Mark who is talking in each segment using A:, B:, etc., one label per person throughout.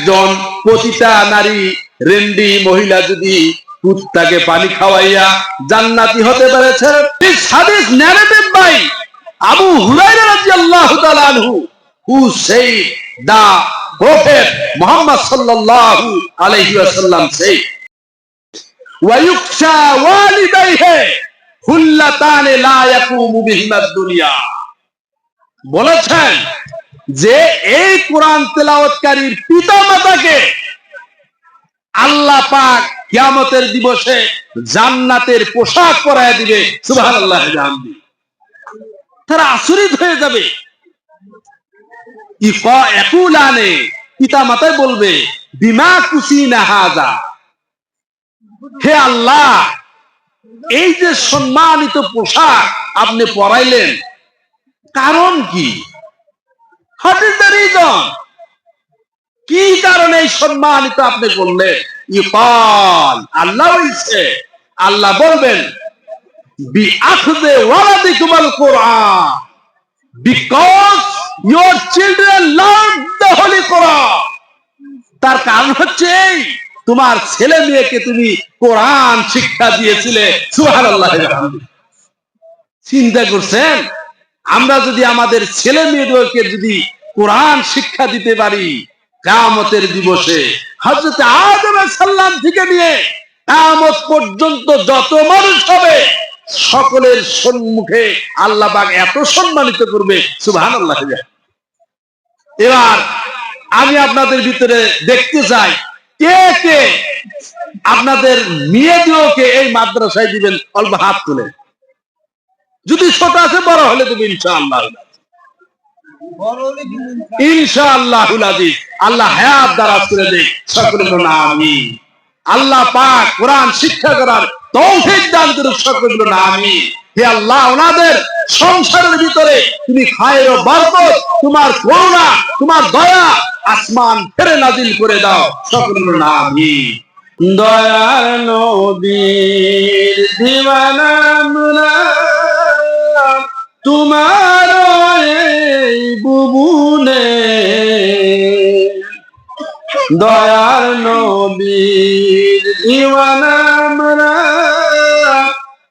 A: একজন পতিতা নারী রেন্ডি মহিলা যদি কুত্তাকে পানি খাওয়াইয়া জান্নাতি হতে পেরেছে, this hadith narrated by Abu Hurairah radhiyallahu ta'ala anhu, who said the Prophet Muhammad sallallahu alayhi wa sallam said, wa yuksha walidayhi hullatan la yaqumu bihima ad-dunya, বলেছেন যে এই কোরআন তেলাওয়াতকারীর পিতামাতাকে আল্লাহ পাক কিয়ামতের দিবসে জান্নাতের পোশাক পরায় দিবে। সুবহানাল্লাহ, তারা আশ্চর্য হয়ে যাবে। ইয়াকুলানে, পিতামাতাই বলবে, বিমা কুসিনা হাযা, হে আল্লাহ, এই যে সম্মানিত পোশাক আপনি পরাইলেন, কারণ কি? What is the reason? কি কারণে এই সম্মানিত আপনি করলেন? ইকাল, আল্লাহ বলছে, আল্লাহ বলবেন, বিআখযে ওয়ালাদিকুমুল কুরআন, because your children love the holy Quran. তার কারণ হচ্ছে তোমার ছেলে মেয়েকে তুমি কোরআন শিক্ষা দিয়েছিলে। সুবহানাল্লাহ। চিন্তা করছেন, আমরা যদি আমাদের ছেলে মেয়েদেরকে যদি কোরআন শিক্ষা দিতে পারি, কিয়ামতের দিবসে হযরত আদম আলাইহিস সালাম থেকে নিয়ে কিয়ামত পর্যন্ত যত মানুষ হবে সকলের সম্মুখে আল্লাহ পাক এত সম্মানিত করবে। সুবহানাল্লাহ। এবার আমি আপনাদের ভিতরে দেখতে চাই, কে কে আপনাদের মেয়েদেরকে এই মাদ্রাসায় দিবেন? অল্প হাত তুলে। যদি ছোট আছে, বড় হলে তুমি ইনশাআল্লাহ, ইনশাআল্লাহুল আজিজ, আল্লাহ হায়াত দারাজ করে দেয়। সকলে বলুন আমিন। আল্লাহ পাক কোরআন শিক্ষা করার তৌফিক দান করুন। সকলে বলুন আমিন। হে আল্লাহ, ওনাদের সংসারের ভিতরে তুমি খায়ের ও বরকত, তোমার করুণা, তোমার দয়া আসমান ফেরে নাজিল করে দাও। সকলে বলুন আমিন। দয়ার নবীর দিওয়ানা আমরা, তোমার এই বুবুনে, দয়ার নবীর দিওয়ানা আমরা,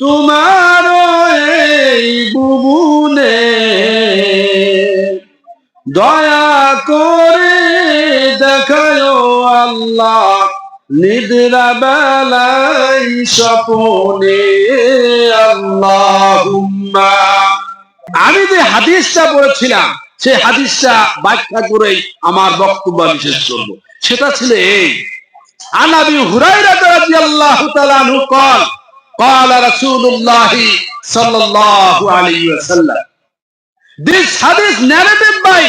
A: তোমার এই বুবুনে, দয়া করে দেখায় আল্লাহ নিদ্রা বেলায় স্বপনে। আল্লাহুম্মা। আমি যে হাদিসটা পড়েছিলাম সেই হাদিসটা ব্যাখ্যা করে আমার বক্তব্য বিশেষ করব। সেটা ছিল এই, আন আবি হুরায়রা রাদিয়াল্লাহু তাআলা আনহু قال قال رسول الله sallallahu alayhi wa sallam, this hadith narrated by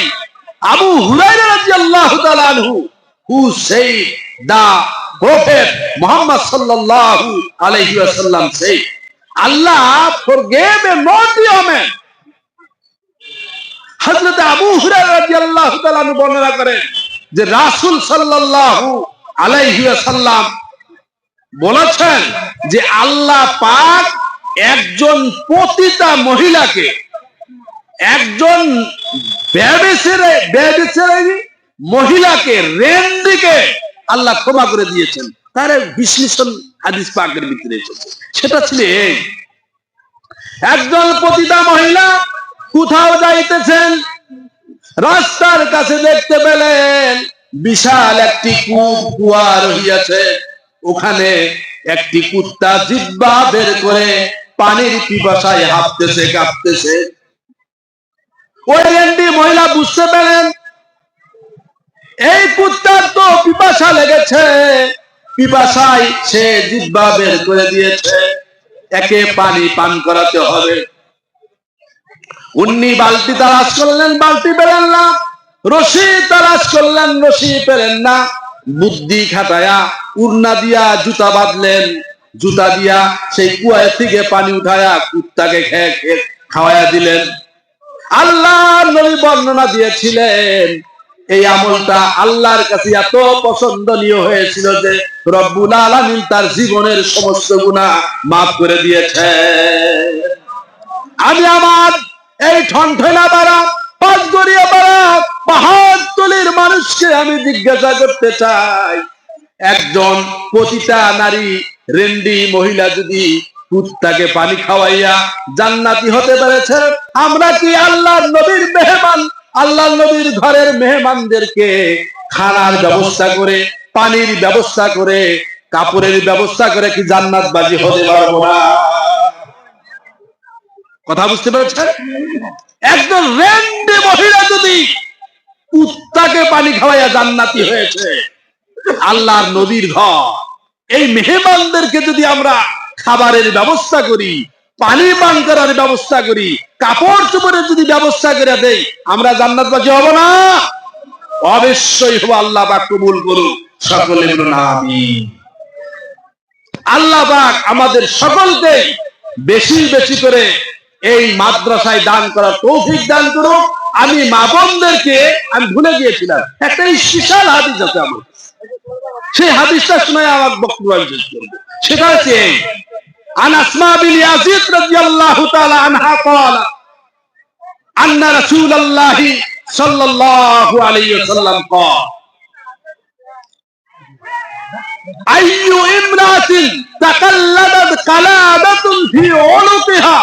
A: Abu Hurairah radiyallahu ta'ala anhu, who said the Prophet Muhammad sallallahu alayhi wa sallam said, Allah forgave a naughty man. হযরত আবু হুরায়রা রাদিয়াল্লাহু তাআলা আনহু বর্ণনা করেন যে রাসূল সাল্লাল্লাহু আলাইহি ওয়াসাল্লাম বলেছেন যে আল্লাহ পাক একজন পতিতা মহিলাকে, একজন ব্যভিচারী মহিলাকে, রেন্ডিকে আল্লাহ ক্ষমা করে দিয়েছেন। তার বিশ্লেষণ হাদিস পাকের ভিতরে এসেছে। সেটা ছিল এই, একজন পতিতা মহিলা কোথাও যাইতেছেন, রাস্তার কাছে দেখতে পেলেন বিশাল একটি কুয়া রহিয়াছে, ওখানে একটি কুত্তা জিহ্বা বের করে পানির পিপাসায় হাঁপতেছে, কাঁপতেছে। ওই রেন্ডি মহিলা বুঝতে পেলেন এই কুত্তার তো পিপাসা লেগেছে, পিপাসায় সে জিহ্বা বের করে দিয়েছে, একে পানি পান করাতে হবে। উনি বালতি তালাশ করলেন, বালতি পেলেন না। রশি তালাশ করলেন, রশি পেলেন না। বুদ্ধি খাটায়া উড়না দিয়া জুতা বাঁধলেন, জুতা দিয়া সেই কুয়া থেকে পানি উঠায়া কুত্তাকে খাওয়ায়া দিলেন। আল্লাহ নবী বর্ণনা দিয়েছিলেন এই আমলটা আল্লাহর কাছে এত পছন্দনীয় হয়েছিল যে রব্বুল আলামিন তার জীবনের সমস্ত গুনাহ মাফ করে দিয়েছে। আমি আমার এই ঠনঠনা পাড়া, পাঁচগড়িয়া পাড়া পাহাড়তলির মানুষকে আমি জিজ্ঞাসা করতে চাই, একজন পতিতা নারী রেন্ডি মহিলা যদি কুত্তাকে পানি খাওয়াইয়া জান্নাতি হতে পেরেছে, আমরা কি আল্লাহর নবীর মেহমান, আল্লাহর নবীর ঘরের মেহমানদেরকে খানার ব্যবস্থা করে, পানির ব্যবস্থা করে, কাপড়ের ব্যবস্থা করে কি জান্নাতবাজি হতে পারবো না? কথা বুঝতে পেরেছেন? একজন রেন্ডি মহিলা যদি কুত্তাকে পানি খাওয়াইয়া জান্নাতি হয়েছে, আল্লাহর নবীর ঘর, এই মেহমানদেরকে যদি আমরা খাবারের ব্যবস্থা করি, পানি পান করার ব্যবস্থা করি, কাপড় চোপড়ের যদি ব্যবস্থা করে দেই, আমরা জান্নাতবাসী হব না? অবশ্যই হব। আল্লাহ পাক কবুল করুন, সকলে বলুন আমিন। আল্লাহ পাক আমাদের সকলকে বেশি বেশি করে এই মাদ্রাসায় দান করার তৌফিক দান করুন। আমি মা বোনদেরকে, আমি ভুলে গিয়েছিলাম, একটা স্পেশাল হাদিস আছে আমার, সেই হাদিসটা শুনে আমার বক্তব্য শেষ করব। সেটা হচ্ছে আন আসমা বিন ইয়াজিদ রাদিয়াল্লাহু তাআলা আনহা قال আন্না রাসূলুল্লাহ সাল্লাল্লাহু আলাইহি ওয়াসাল্লাম قال আইয়ু ইমরাতিন তাকাল্লাদাত কালাদাতুন ফি উনুকিহা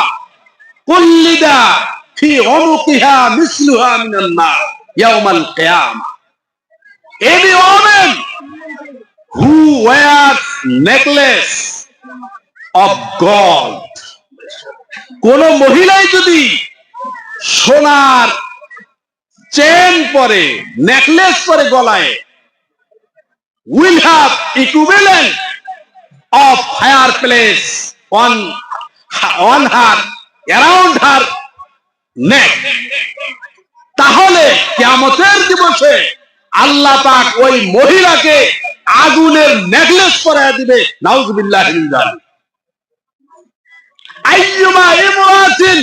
A: কুল্লিদা ফি উনুকিহা মিসলুহা মিনান নার ইয়াউমাল কিয়ামা। Any woman who wears necklace of gold, কোন মহিলাই যদি সোনার চেন পরে, নেকলেস পরে গলায়, will have equivalent of fireplace on her, around her neck, তাহলে কিয়ামতের দিবসে আল্লাহ পাক ওই মহিলাকে আগুনের নেকলেস পরাইয়া দিবে। নাউযুবিল্লাহি মিন যালিক। আইয়ুমা ইমরাতিন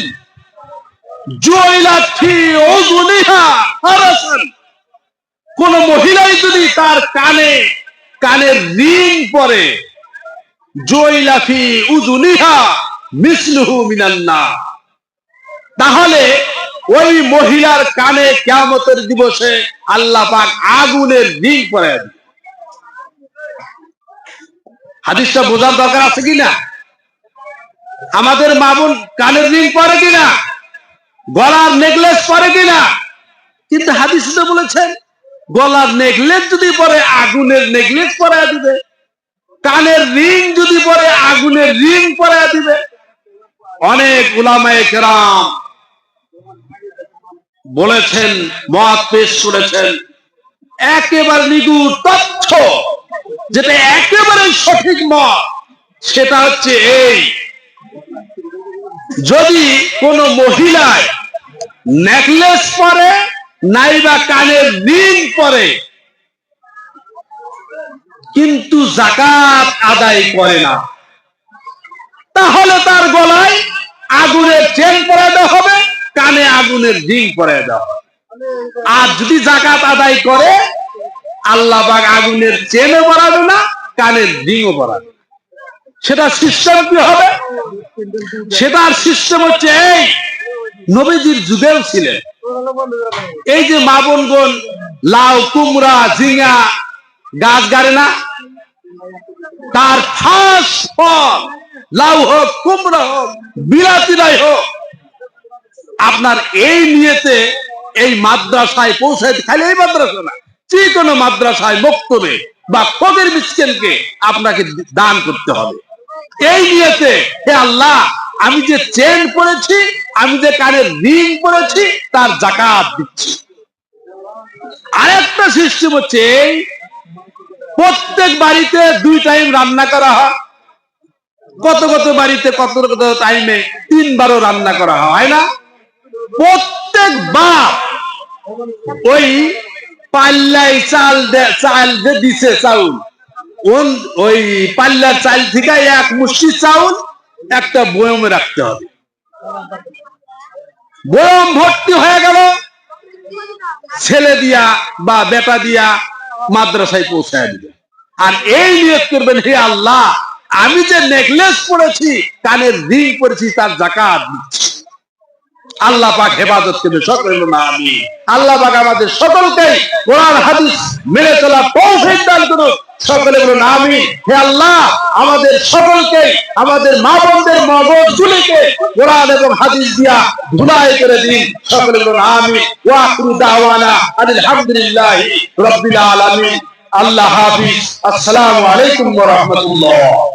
A: জুইলাত ফি উযুনিহা হারাসান, কোন মহিলাই যদি তার কানের রিং পরে, জুইলা ফি উযুনিহা মিসলুহু মিনান নার, তাহলে ওই মহিলার কানে কিয়ামতের দিবসে আল্লাহ পাক আগুনের রিং পরাইয়া দিবে। হাদিসটা বোঝার দরকার আছে কিনা? আমাদের মা বোন কানের রিং পরে কিনা, গলার নেকলেস পরে কিনা? কিন্তু হাদিসে বলেছেন গলার নেকলেস যদি পরে আগুনের নেকলেস পরাইয়া দিবে, কানের রিং যদি পরে আগুনের রিং পরাইয়া দিবে। অনেক উলামায়ে কেরাম বলেছেন, মত পেশ করেছেন, একেবারে নিগুড় তথ্য, যেটা একেবারে সঠিক মত, সেটা হচ্ছে এই, যদি কোন মহিলায় নেকলেস পরে নাইবা কানের রিং পরে কিন্তু যাকাত আদায় করে না, তাহলে তার গলায় আগুনের চেন পরায় দেওয়া হবে, কানে আগুনের রিং পরায় দেওয়া হবে। আর যদি যাকাত আদায় করে, আল্লাহ পাক আগুনের চেনও পরাবে না, কানের রিংও পরাবে। সেটা সিস্টেম কি হবে? সেটার সিস্টেম হচ্ছে এই, নবীজির যুগেও ছিলেন। এই যে মা বোনগণ লাউ, কুমড়া, ঝিঙ্গা গাছ গাড়ে না, তার ফার্স্ট ফল, লাউ হোক, কুমড়া হোক, বিলাতিরাই হোক, আপনার এই নিয়েতে এই মাদ্রাসায় পৌঁছাইতে, খালি এই মাদ্রাসা না, যে কোনো মাদ্রাসায়, মক্তবে বা ফকির মিসকিনকে আপনাকে দান করতে হবে। এই নিয়েতে, হে আল্লাহ, আমি যে চেন পরেছি, আমি যে কানের রিং পরেছি, তার যাকাত দিচ্ছি। আরেকটা সিস্টেম হচ্ছে, প্রত্যেক বাড়িতে 2 টাইম রান্না করা হয়, কত কত বাড়িতে কত কত টাইমে 3 বারও রান্না করা হয় না? প্রত্যেক বাপ ওই পাল্লাই চাল যে দিছে চাউল, ওই পাল্লার চাল থেকে 1 মুষ্টি চাউল একটা বয়মে রাখতে হবে। বয়ম ভর্তি হয়ে গেল, ছেলে দিয়া বা বেটা দিয়া মাদ্রাসায় পৌঁছায় দিবে। আর এই নিয়ত করবেন, হে আল্লাহ, আমি যে নেকলেস পরেছি, কানের রিং পরেছি, তার যাকাত দিচ্ছি। আল্লাহ পাক হেফাজত করবে, সকলে বলুন আমিন। আল্লাহ পাক আমাদের সকলকে কোরআন হাদিস মেনে চলার তৌফিক দান করুন, সকলে বলুন আমিন। হে আল্লাহ, আমাদের সকলকে, আমাদের মা বোনদের মগজগুলিকে কোরআন এবং হাদিস দিয়া ধুলাই করে দিন, সকলে বলুন আমিন। ওয়া আখিরু দাওয়ানা আলহামদুলিল্লাহি রাব্বিল আলামিন। আল্লাহ হাফিজ। আসসালামু আলাইকুম ওয়া রাহমাতুল্লাহ।